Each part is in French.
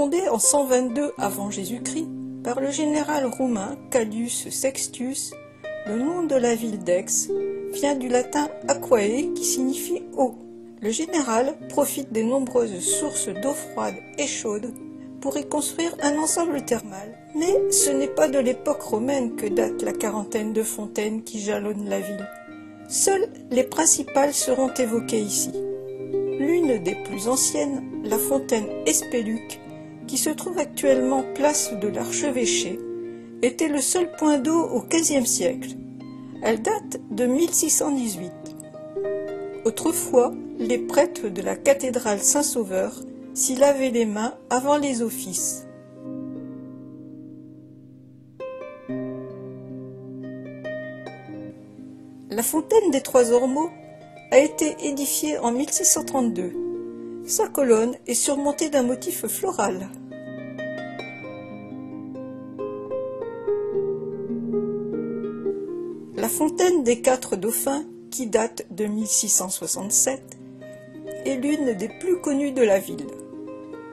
Fondée en 122 avant Jésus-Christ par le général romain Callius Sextius, le nom de la ville d'Aix vient du latin aquae qui signifie eau. Le général profite des nombreuses sources d'eau froide et chaude pour y construire un ensemble thermal. Mais ce n'est pas de l'époque romaine que date la quarantaine de fontaines qui jalonnent la ville. Seules les principales seront évoquées ici. L'une des plus anciennes, la fontaine Espéluc, qui se trouve actuellement place de l'Archevêché, était le seul point d'eau au XVe siècle. Elle date de 1618. Autrefois, les prêtres de la cathédrale Saint-Sauveur s'y lavaient les mains avant les offices. La fontaine des Trois Ormeaux a été édifiée en 1632. Sa colonne est surmontée d'un motif floral. La fontaine des Quatre Dauphins, qui date de 1667, est l'une des plus connues de la ville.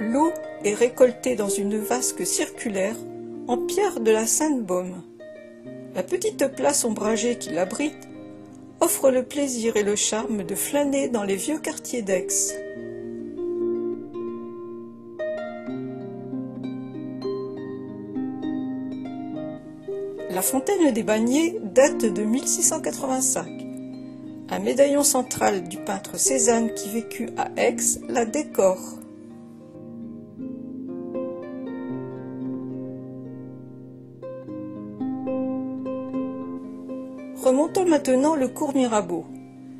L'eau est récoltée dans une vasque circulaire en pierre de la Sainte-Baume. La petite place ombragée qui l'abrite offre le plaisir et le charme de flâner dans les vieux quartiers d'Aix. La fontaine des Bagniers date de 1685. Un médaillon central du peintre Cézanne qui vécut à Aix la décore. Remontons maintenant le cours Mirabeau,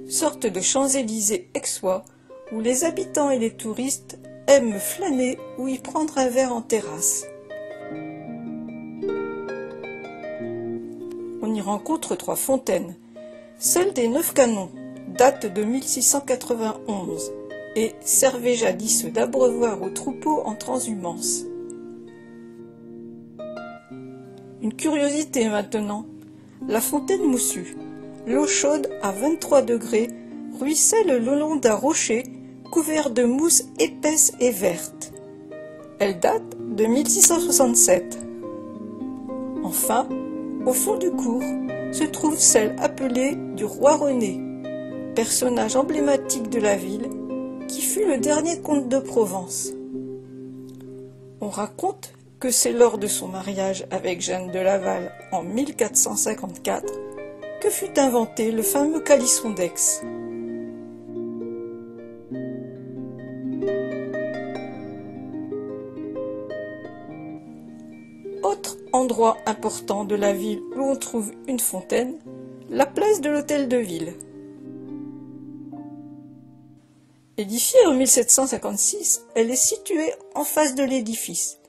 sorte de Champs-Élysées aixois où les habitants et les touristes aiment flâner ou y prendre un verre en terrasse. On y rencontre trois fontaines. Celle des Neuf Canons date de 1691 et servait jadis d'abreuvoir aux troupeaux en transhumance. Une curiosité maintenant. La fontaine Moussue, l'eau chaude à 23 degrés, ruisselle le long d'un rocher couvert de mousse épaisse et verte. Elle date de 1667. Enfin, au fond du cours, se trouve celle appelée du roi René, personnage emblématique de la ville, qui fut le dernier comte de Provence. On raconte que c'est lors de son mariage avec Jeanne de Laval en 1454 que fut inventé le fameux calisson d'Aix. Autre endroit important de la ville où on trouve une fontaine, la place de l'Hôtel de Ville. Édifiée en 1756, elle est située en face de l'édifice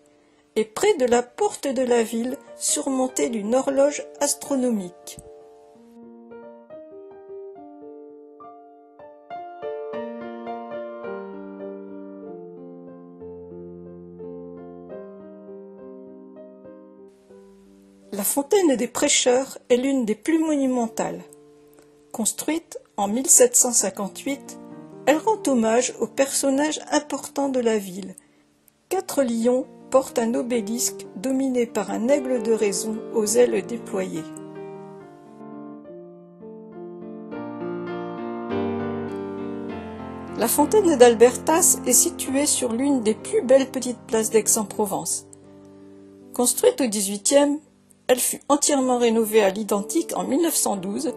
et près de la porte de la ville surmontée d'une horloge astronomique. La fontaine des Prêcheurs est l'une des plus monumentales. Construite en 1758, elle rend hommage aux personnages importants de la ville. 4 lions portent un obélisque dominé par un aigle de raison aux ailes déployées. La fontaine d'Albertas est située sur l'une des plus belles petites places d'Aix-en-Provence. Construite au XVIIIe, elle fut entièrement rénovée à l'identique en 1912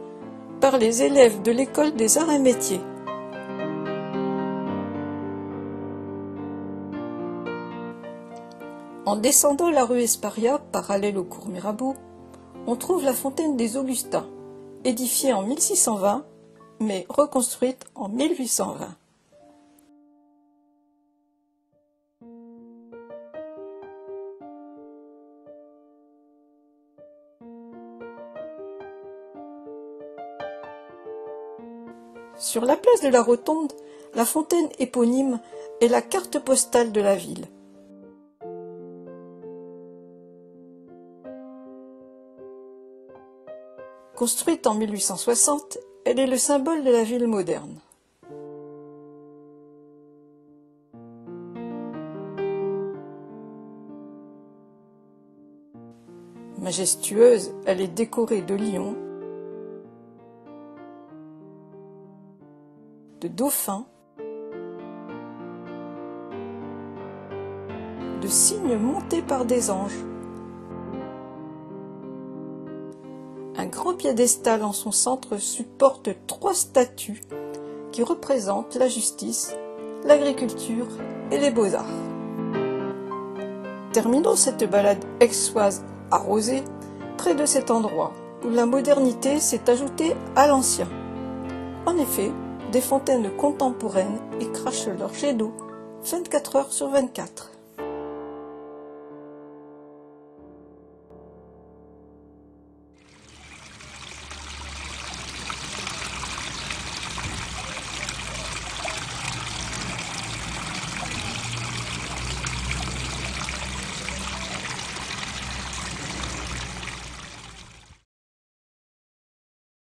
par les élèves de l'école des arts et métiers. En descendant la rue Esparia, parallèle au cours Mirabeau, on trouve la fontaine des Augustins, édifiée en 1620, mais reconstruite en 1820. Sur la place de la Rotonde, la fontaine éponyme est la carte postale de la ville. Construite en 1860, elle est le symbole de la ville moderne. Majestueuse, elle est décorée de lions, de dauphins, de cygnes montés par des anges. Un grand piédestal en son centre supporte 3 statues qui représentent la justice, l'agriculture et les beaux-arts. Terminons cette balade aixoise arrosée près de cet endroit où la modernité s'est ajoutée à l'ancien. En effet, des fontaines contemporaines y crachent leur jet d'eau 24 heures sur 24.